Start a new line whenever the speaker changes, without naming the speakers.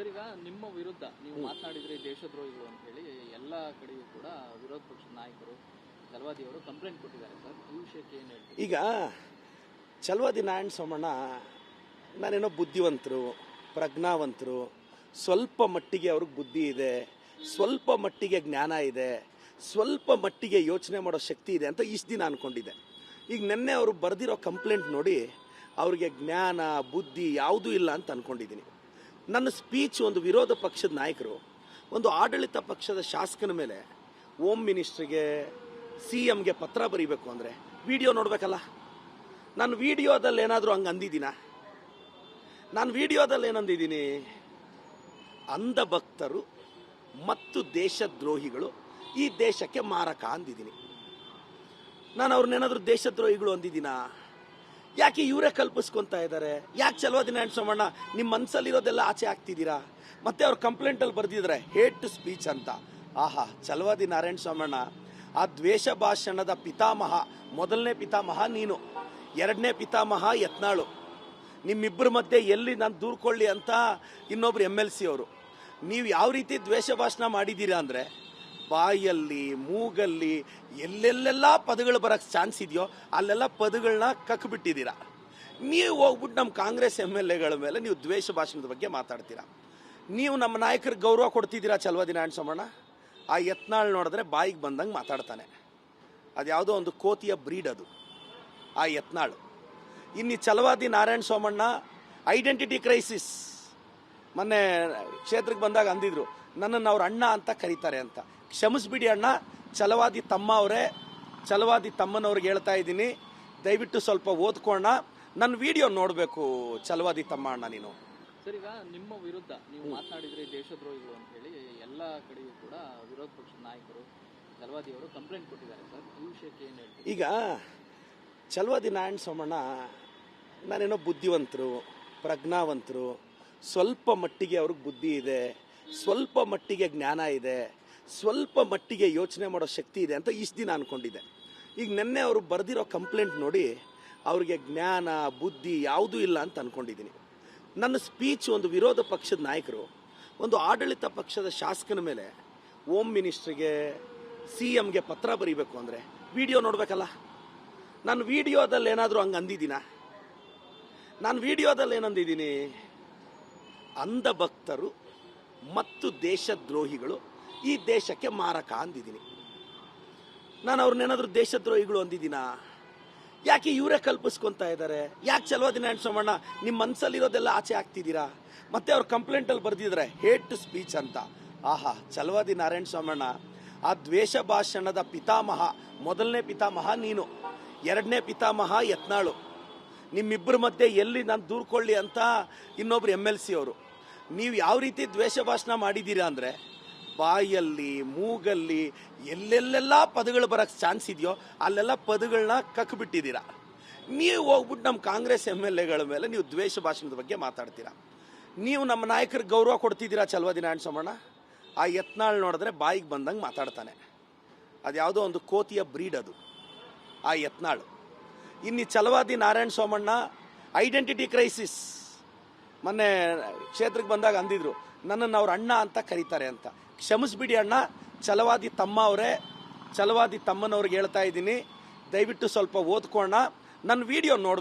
Sir, ಈಗ ನಿಮ್ಮ ವಿರುದ್ಧ ನೀವು ಮಾತನಾಡಿದ್ರೆ ದೇಶದ್ರೋಹಿಗಳು ಅಂತ ಹೇಳಿ ಎಲ್ಲ ಕಡೆಯೂ ಕೂಡ ವಿರೋಧ ಪಕ್ಷದ ನಾಯಕರು ಚಲವಾದಿ ಅವರು ಕಂಪ್ಲೇಂಟ್ ಕೊಟ್ಟಿದ್ದಾರೆ ಸರ್. ಈ ವಿಷಯಕ್ಕೆ ಏನು ಹೇಳ್ತೀವಿ?
ಈಗ ಚಲವಾದಿ ನಾರಾಯಣ ಸೋಮಣ್ಣ ನಾನೇನೋ ಬುದ್ಧಿವಂತರು, ಪ್ರಜ್ಞಾವಂತರು, ಸ್ವಲ್ಪ ಮಟ್ಟಿಗೆ ಅವ್ರಿಗೆ ಬುದ್ಧಿ ಇದೆ, ಸ್ವಲ್ಪ ಮಟ್ಟಿಗೆ ಜ್ಞಾನ ಇದೆ, ಸ್ವಲ್ಪ ಮಟ್ಟಿಗೆ ಯೋಚನೆ ಮಾಡೋ ಶಕ್ತಿ ಇದೆ ಅಂತ ಇಷ್ಟು ದಿನ ಅಂದ್ಕೊಂಡಿದ್ದೆ. ಈಗ ನಿನ್ನೆ ಅವರು ಬರೆದಿರೋ ಕಂಪ್ಲೇಂಟ್ ನೋಡಿ ಅವ್ರಿಗೆ ಜ್ಞಾನ ಬುದ್ಧಿ ಯಾವುದೂ ಇಲ್ಲ ಅಂತ ಅಂದ್ಕೊಂಡಿದ್ದೀನಿ. ನನ್ನ ಸ್ಪೀಚ್ ಒಂದು ವಿರೋಧ ಪಕ್ಷದ ನಾಯಕರು ಒಂದು ಆಡಳಿತ ಪಕ್ಷದ ಶಾಸಕನ ಮೇಲೆ ಹೋಮ್ ಮಿನಿಸ್ಟ್ರಿಗೆ CMಗೆ ಪತ್ರ ಬರೀಬೇಕು ಅಂದರೆ ವಿಡಿಯೋ ನೋಡಬೇಕಲ್ಲ. ನಾನು ವಿಡಿಯೋದಲ್ಲಿ ಏನಾದರೂ ಹಂಗೆ ಅಂದಿದ್ದೀನ? ನಾನು ವಿಡಿಯೋದಲ್ಲಿ ಏನಂದಿದ್ದೀನಿ? ಅಂಧ ಭಕ್ತರು ಮತ್ತು ದೇಶದ್ರೋಹಿಗಳು ಈ ದೇಶಕ್ಕೆ ಮಾರಕ ಅಂದಿದ್ದೀನಿ. ನಾನು ಅವ್ರನ್ನೇನಾದರೂ ದೇಶದ್ರೋಹಿಗಳು ಅಂದಿದ್ದೀನ? ಯಾಕೆ ಇವರೇ ಕಲ್ಪಿಸ್ಕೊತಾ ಇದ್ದಾರೆ? ಯಾಕೆ ಚಲವಾದಿ ನಾರಾಯಣ ಸೋಮಣ್ಣ ನಿಮ್ಮ ಮನಸ್ಸಲ್ಲಿರೋದೆಲ್ಲ ಆಚೆ ಹಾಕ್ತಿದ್ದೀರಾ? ಮತ್ತೆ ಅವ್ರ ಕಂಪ್ಲೇಂಟಲ್ಲಿ ಬರೆದಿದ್ದಾರೆ ಹೇಟ್ ಸ್ಪೀಚ್ ಅಂತ. ಆಹಾ, ಚಲವಾದಿ ನಾರಾಯಣ ಸೋಮಣ್ಣ ಆ ದ್ವೇಷ ಭಾಷಣದ ಪಿತಾಮಹ, ಮೊದಲನೇ ಪಿತಾಮಹ ನೀನು, ಎರಡನೇ ಪಿತಾಮಹ ಯತ್ನಾಳು. ನಿಮ್ಮಿಬ್ಬರ ಮಧ್ಯೆ ಎಲ್ಲಿ ನಾನು ದೂರ್ಕೊಳ್ಳಿ ಅಂತ ಇನ್ನೊಬ್ರು MLC ಅವರು. ನೀವು ಯಾವ ರೀತಿ ದ್ವೇಷ ಭಾಷಣ ಮಾಡಿದ್ದೀರಾ ಅಂದರೆ ಬಾಯಲ್ಲಿ ಮೂಗಲ್ಲಿ ಎಲ್ಲೆಲ್ಲೆಲ್ಲ ಪದಗಳು ಬರೋಕ್ಕೆ ಚಾನ್ಸ್ ಇದೆಯೋ ಅಲ್ಲೆಲ್ಲ ಪದಗಳನ್ನ ಕಕ್ಬಿಟ್ಟಿದ್ದೀರಾ. ನೀವು ಹೋಗ್ಬಿಟ್ಟು ನಮ್ಮ ಕಾಂಗ್ರೆಸ್ MLAಗಳ ಮೇಲೆ ನೀವು ದ್ವೇಷ ಭಾಷಣದ ಬಗ್ಗೆ ಮಾತಾಡ್ತೀರಾ. ನೀವು ನಮ್ಮ ನಾಯಕರಿಗೆ ಗೌರವ ಕೊಡ್ತಿದ್ದೀರಾ ಚಲವಾದಿ ನಾರಾಯಣ ಸೋಮಣ್ಣ? ಆ ಯತ್ನಾಳ್ ನೋಡಿದ್ರೆ ಬಾಯಿಗೆ ಬಂದಂಗೆ ಮಾತಾಡ್ತಾನೆ. ಅದು ಯಾವುದೋ ಒಂದು ಕೋತಿಯ ಬ್ರೀಡ್ ಅದು, ಆ ಯತ್ನಾಳ್. ಇನ್ನು ಚಲವಾದಿ ನಾರಾಯಣ ಸೋಮಣ್ಣ ಐಡೆಂಟಿಟಿ ಕ್ರೈಸಿಸ್. ಮೊನ್ನೆ ಕ್ಷೇತ್ರಕ್ಕೆ ಬಂದಾಗ ಅಂದಿದ್ರು ನನ್ನನ್ನು ಅವ್ರ ಅಣ್ಣ ಅಂತ ಕರೀತಾರೆ ಅಂತ. ಕ್ಷಮಿಸ್ಬಿಡಿ ಅಣ್ಣ, ಚಲವಾದಿ ತಮ್ಮ ಅವರೇ, ಚಲವಾದಿ ತಮ್ಮನವ್ರಿಗೆ ಹೇಳ್ತಾ ಇದ್ದೀನಿ, ದಯವಿಟ್ಟು ಸ್ವಲ್ಪ ಓದ್ಕೋಣ. ನನ್ನ ವಿಡಿಯೋ ನೋಡಬೇಕು ಚಲವಾದಿ ತಮ್ಮ ಅಣ್ಣ ನೀನು.
ಸರ್, ಈಗ ನಿಮ್ಮ ವಿರುದ್ಧ ನೀವು ಮಾತನಾಡಿದ್ರೆ ದೇಶದ್ರೋಹಿಗಳು ಅಂತ ಹೇಳಿ ಎಲ್ಲ ಕಡೆಯೂ ಕೂಡ ವಿರೋಧ ಪಕ್ಷದ ನಾಯಕರು ಚಲವಾದಿ ಅವರು ಕಂಪ್ಲೇಂಟ್ ಕೊಟ್ಟಿದ್ದಾರೆ ಸರ್. ಈ ವಿಷಯಕ್ಕೆ ಏನು ಹೇಳ್ತೀವಿ?
ಈಗ ಚಲವಾದಿ ನಾರಾಯಣ ಸೋಮಣ್ಣ ನಾನೇನೋ ಬುದ್ಧಿವಂತರು, ಪ್ರಜ್ಞಾವಂತರು, ಸ್ವಲ್ಪ ಮಟ್ಟಿಗೆ ಅವ್ರಿಗೆ ಬುದ್ಧಿ ಇದೆ, ಸ್ವಲ್ಪ ಮಟ್ಟಿಗೆ ಜ್ಞಾನ ಇದೆ, ಸ್ವಲ್ಪ ಮಟ್ಟಿಗೆ ಯೋಚನೆ ಮಾಡೋ ಶಕ್ತಿ ಇದೆ ಅಂತ ಇಷ್ಟು ದಿನ ಅಂದ್ಕೊಂಡಿದ್ದೆ. ಈಗ ನಿನ್ನೆ ಅವರು ಬರೆದಿರೋ ಕಂಪ್ಲೇಂಟ್ ನೋಡಿ ಅವ್ರಿಗೆ ಜ್ಞಾನ ಬುದ್ಧಿ ಯಾವುದೂ ಇಲ್ಲ ಅಂತ ಅಂದ್ಕೊಂಡಿದ್ದೀನಿ. ನನ್ನ ಸ್ಪೀಚ್ ಒಂದು ವಿರೋಧ ಪಕ್ಷದ ನಾಯಕರು ಒಂದು ಆಡಳಿತ ಪಕ್ಷದ ಶಾಸಕನ ಮೇಲೆ ಹೋಮ್ ಮಿನಿಸ್ಟ್ರಿಗೆ CMಗೆ ಪತ್ರ ಬರೀಬೇಕು ಅಂದರೆ ವಿಡಿಯೋ ನೋಡಬೇಕಲ್ಲ. ನಾನು ವಿಡಿಯೋದಲ್ಲಿ ಏನಾದರೂ ಹಂಗೆ ಅಂದಿದ್ದೀನ? ನಾನು ವಿಡಿಯೋದಲ್ಲಿ ಏನಂದಿದ್ದೀನಿ? ಅಂಧ ಭಕ್ತರು ಮತ್ತು ದೇಶದ್ರೋಹಿಗಳು ಈ ದೇಶಕ್ಕೆ ಮಾರಕ ಅಂದಿದ್ದೀನಿ. ನಾನು ಅವ್ರನ್ನೇನಾದರೂ ದೇಶದ್ರೋಹಿಗಳು ಅಂದಿದ್ದೀನ? ಯಾಕೆ ಇವರೇ ಕಲ್ಪಿಸ್ಕೊತಾ ಇದ್ದಾರೆ? ಯಾಕೆ ಚಲವಾದಿ ನಾರಾಯಣ ಸೋಮಣ್ಣ ನಿಮ್ಮ ಮನಸ್ಸಲ್ಲಿರೋದೆಲ್ಲ ಆಚೆ ಹಾಕ್ತಿದ್ದೀರಾ? ಮತ್ತೆ ಅವ್ರ ಕಂಪ್ಲೇಂಟಲ್ಲಿ ಬರೆದಿದ್ದಾರೆ ಹೇಟ್ ಸ್ಪೀಚ್ ಅಂತ. ಆಹಾ, ಚಲವಾದಿ ನಾರಾಯಣ ಸೋಮಣ್ಣ ಆ ದ್ವೇಷ ಭಾಷಣದ ಪಿತಾಮಹ, ಮೊದಲನೇ ಪಿತಾಮಹ ನೀನು, ಎರಡನೇ ಪಿತಾಮಹ ಯತ್ನಾಳು. ನಿಮ್ಮಿಬ್ಬರ ಮಧ್ಯೆ ಎಲ್ಲಿ ನಾನು ದೂರ್ಕೊಳ್ಳಿ ಅಂತ ಇನ್ನೊಬ್ರು MLC ಅವರು. ನೀವು ಯಾವ ರೀತಿ ದ್ವೇಷ ಭಾಷಣ ಮಾಡಿದ್ದೀರಾ ಅಂದರೆ ಬಾಯಲ್ಲಿ ಮೂಗಲ್ಲಿ ಎಲ್ಲೆಲ್ಲೆಲ್ಲ ಪದಗಳು ಬರೋಕ್ಕೆ ಚಾನ್ಸ್ ಇದೆಯೋ ಅಲ್ಲೆಲ್ಲ ಪದಗಳನ್ನ ಕಕ್ಬಿಟ್ಟಿದ್ದೀರಾ. ನೀವು ಹೋಗ್ಬಿಟ್ಟು ನಮ್ಮ ಕಾಂಗ್ರೆಸ್ MLAಗಳ ಮೇಲೆ ನೀವು ದ್ವೇಷ ಭಾಷಣದ ಬಗ್ಗೆ ಮಾತಾಡ್ತೀರಾ. ನೀವು ನಮ್ಮ ನಾಯಕರಿಗೆ ಗೌರವ ಕೊಡ್ತಿದ್ದೀರಾ ಚಲವಾದಿ ನಾರಾಯಣ ಸೋಮಣ್ಣ? ಆ ಯತ್ನಾಳ್ ನೋಡಿದ್ರೆ ಬಾಯಿಗೆ ಬಂದಂಗೆ ಮಾತಾಡ್ತಾನೆ. ಅದು ಯಾವುದೋ ಒಂದು ಕೋತಿಯ ಬ್ರೀಡ್ ಅದು, ಆ ಯತ್ನಾಳ್. ಇನ್ನು ಚಲವಾದಿ ನಾರಾಯಣ ಸೋಮಣ್ಣ ಐಡೆಂಟಿಟಿ ಕ್ರೈಸಿಸ್. ಮೊನ್ನೆ ಕ್ಷೇತ್ರಕ್ಕೆ ಬಂದಾಗ ಅಂದಿದ್ರು ನನ್ನನ್ನು ಅವ್ರ ಅಣ್ಣ ಅಂತ ಕರೀತಾರೆ ಅಂತ. ಕ್ಷಮಿಸ್ಬಿಡಿ ಅಣ್ಣ, ಚಲವಾದಿ ತಮ್ಮ ಅವರೇ, ಚಲವಾದಿ ತಮ್ಮನವ್ರಿಗೆ ಹೇಳ್ತಾ ಇದ್ದೀನಿ, ದಯವಿಟ್ಟು ಸ್ವಲ್ಪ ಓದ್ಕೋಣ. ನನ್ನ ವಿಡಿಯೋ ನೋಡಬೇಕು.